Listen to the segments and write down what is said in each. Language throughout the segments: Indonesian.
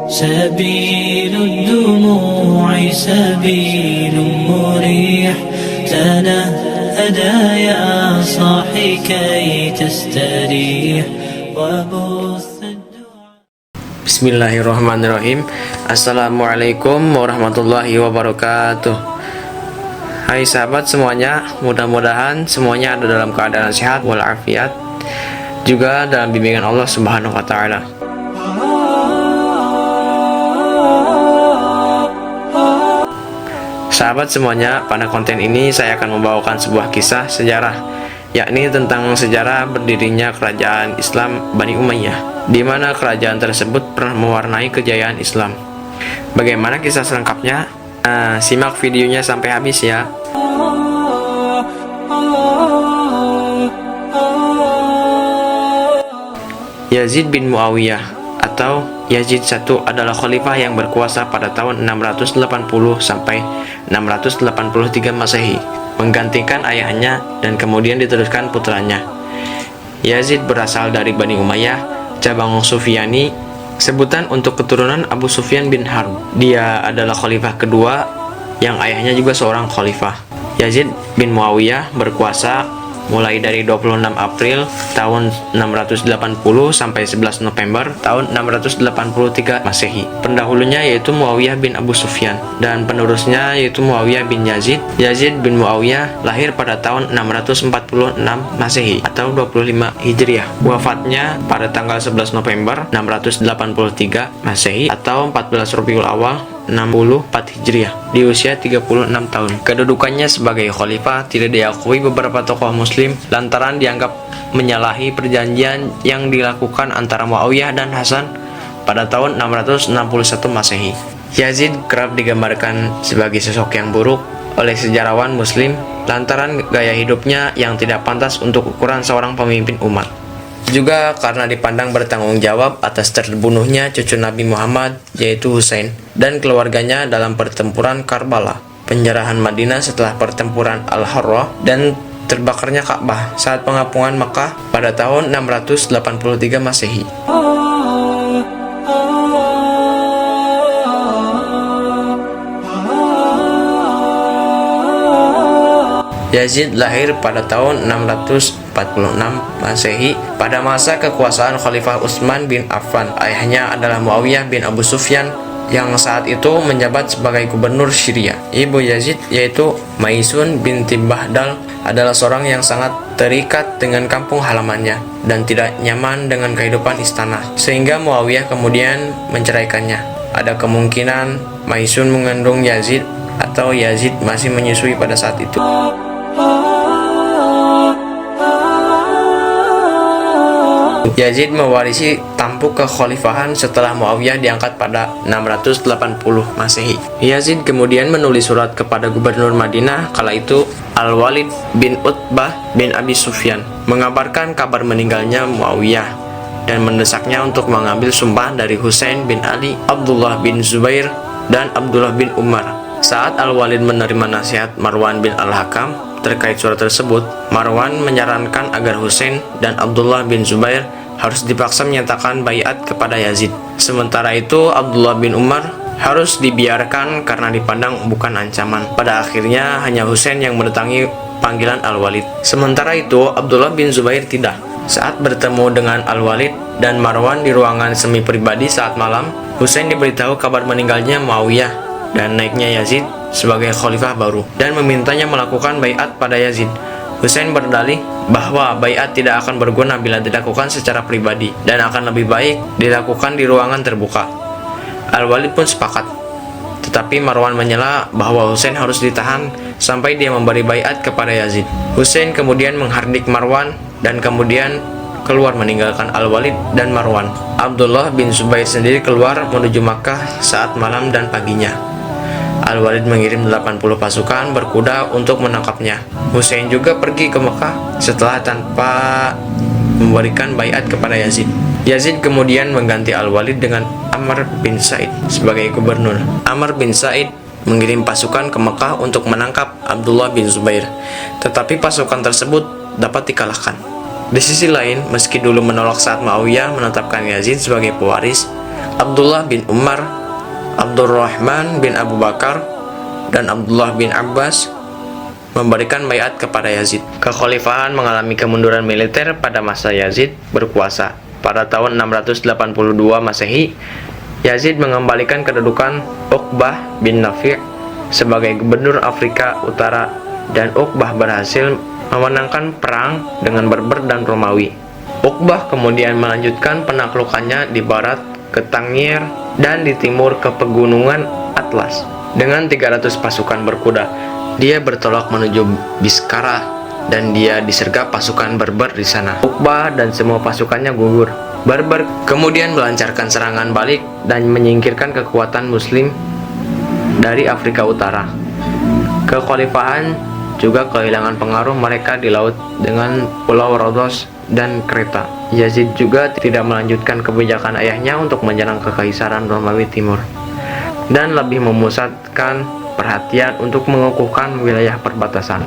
سبيل الدموع سبيل مريح تنهدى يا صاحي كي تستريح وبث Bismillahirrahmanirrahim. Assalamualaikum warahmatullahi wabarakatuh. Hai sahabat semuanya, mudah-mudahan semuanya ada dalam keadaan sehat walafiat, juga dalam bimbingan Allah Subhanahu wa taala. Sahabat semuanya, pada konten ini saya akan membawakan sebuah kisah sejarah, yakni tentang sejarah berdirinya kerajaan Islam Bani Umayyah, di mana kerajaan tersebut pernah mewarnai kejayaan Islam. Bagaimana kisah selengkapnya? Simak videonya sampai habis ya. Yazid bin Muawiyah atau Yazid I adalah khalifah yang berkuasa pada tahun 680 sampai 683 Masehi, menggantikan ayahnya dan kemudian diteruskan putranya. Yazid berasal dari Bani Umayyah, cabang Sufyani, sebutan untuk keturunan Abu Sufyan bin Harb. Dia adalah khalifah kedua yang ayahnya juga seorang khalifah. Yazid bin Muawiyah berkuasa mulai dari 26 April tahun 680 sampai 11 November tahun 683 Masehi. Pendahulunya yaitu Muawiyah bin Abu Sufyan dan penerusnya yaitu Muawiyah bin Yazid. Yazid bin Muawiyah lahir pada tahun 646 Masehi atau 25 Hijriah. Wafatnya pada tanggal 11 November 683 Masehi atau 14 Rabiul Awal 64 Hijriah di usia 36 tahun. Kedudukannya sebagai khalifah tidak diakui beberapa tokoh muslim lantaran dianggap menyalahi perjanjian yang dilakukan antara Muawiyah dan Hasan pada tahun 661 Masehi. Yazid kerap digambarkan sebagai sosok yang buruk oleh sejarawan muslim lantaran gaya hidupnya yang tidak pantas untuk ukuran seorang pemimpin umat. Juga karena dipandang bertanggung jawab atas terbunuhnya cucu Nabi Muhammad yaitu Husain dan keluarganya dalam pertempuran Karbala, penjarahan Madinah setelah pertempuran Al-Harrah, dan terbakarnya Ka'bah saat pengapungan Makkah pada tahun 683 Masehi. Yazid lahir pada tahun 646 Masehi pada masa kekuasaan Khalifah Utsman bin Affan. Ayahnya adalah Muawiyah bin Abu Sufyan yang saat itu menjabat sebagai gubernur Syria. Ibu Yazid yaitu Maisun binti Bahdal adalah seorang yang sangat terikat dengan kampung halamannya dan tidak nyaman dengan kehidupan istana, sehingga Muawiyah kemudian menceraikannya. Ada kemungkinan Maisun mengandung Yazid atau Yazid masih menyusui pada saat itu. Yazid mewarisi tampuk kekhalifahan setelah Muawiyah diangkat pada 680 Masehi. Yazid kemudian menulis surat kepada gubernur Madinah kala itu Al-Walid bin Utbah bin Abi Sufyan mengabarkan kabar meninggalnya Muawiyah dan mendesaknya untuk mengambil sumpah dari Husain bin Ali, Abdullah bin Zubair, dan Abdullah bin Umar. Saat Al-Walid menerima nasihat Marwan bin Al-Hakam terkait surat tersebut, Marwan menyarankan agar Husain dan Abdullah bin Zubair harus dipaksa menyatakan baiat kepada Yazid. Sementara itu Abdullah bin Umar harus dibiarkan karena dipandang bukan ancaman. Pada akhirnya hanya Husain yang mendatangi panggilan Al-Walid. Sementara itu Abdullah bin Zubair tidak. Saat bertemu dengan Al-Walid dan Marwan di ruangan semi pribadi saat malam, Husain diberitahu kabar meninggalnya Muawiyah dan naiknya Yazid sebagai khalifah baru dan memintanya melakukan baiat pada Yazid. Husain berdalih bahwa baiat tidak akan berguna bila dilakukan secara pribadi dan akan lebih baik dilakukan di ruangan terbuka. Al-Walid pun sepakat, tetapi Marwan menyela bahwa Husain harus ditahan sampai dia memberi baiat kepada Yazid. Husain kemudian menghardik Marwan dan kemudian keluar meninggalkan Al-Walid dan Marwan. Abdullah bin Zubair sendiri keluar menuju Makkah saat malam dan paginya. Al-Walid mengirim 80 pasukan berkuda untuk menangkapnya. Husain juga pergi ke Mekah setelah tanpa memberikan baiat kepada Yazid. Yazid kemudian mengganti Al-Walid dengan Amr bin Sa'id sebagai gubernur. Amr bin Sa'id mengirim pasukan ke Mekah untuk menangkap Abdullah bin Zubair, tetapi pasukan tersebut dapat dikalahkan. Di sisi lain, meski dulu menolak saat Muawiyah menetapkan Yazid sebagai pewaris, Abdullah bin Umar, Abdurrahman bin Abu Bakar, dan Abdullah bin Abbas memberikan baiat kepada Yazid. Kekhalifahan mengalami kemunduran militer pada masa Yazid berkuasa. Pada tahun 682 Masehi, Yazid mengembalikan kedudukan Uqbah bin Nafi' sebagai gubernur Afrika Utara, dan Uqbah berhasil memenangkan perang dengan Berber dan Romawi. Uqbah kemudian melanjutkan penaklukannya di barat ke Tangier dan di timur ke pegunungan Atlas. Dengan 300 pasukan berkuda, dia bertolak menuju Biskara dan dia disergap pasukan Berber di sana. Uqbah dan semua pasukannya gugur. Berber kemudian melancarkan serangan balik dan menyingkirkan kekuatan Muslim dari Afrika Utara. Kekhalifahan juga kehilangan pengaruh mereka di laut dengan Pulau Rodos dan Kreta. Yazid juga tidak melanjutkan kebijakan ayahnya untuk menyerang kekaisaran Romawi Timur, dan lebih memusatkan perhatian untuk mengukuhkan wilayah perbatasan.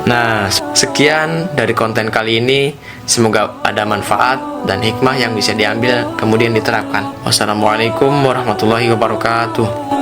Nah, sekian dari konten kali ini. Semoga ada manfaat dan hikmah yang bisa diambil kemudian diterapkan. Wassalamualaikum warahmatullahi wabarakatuh.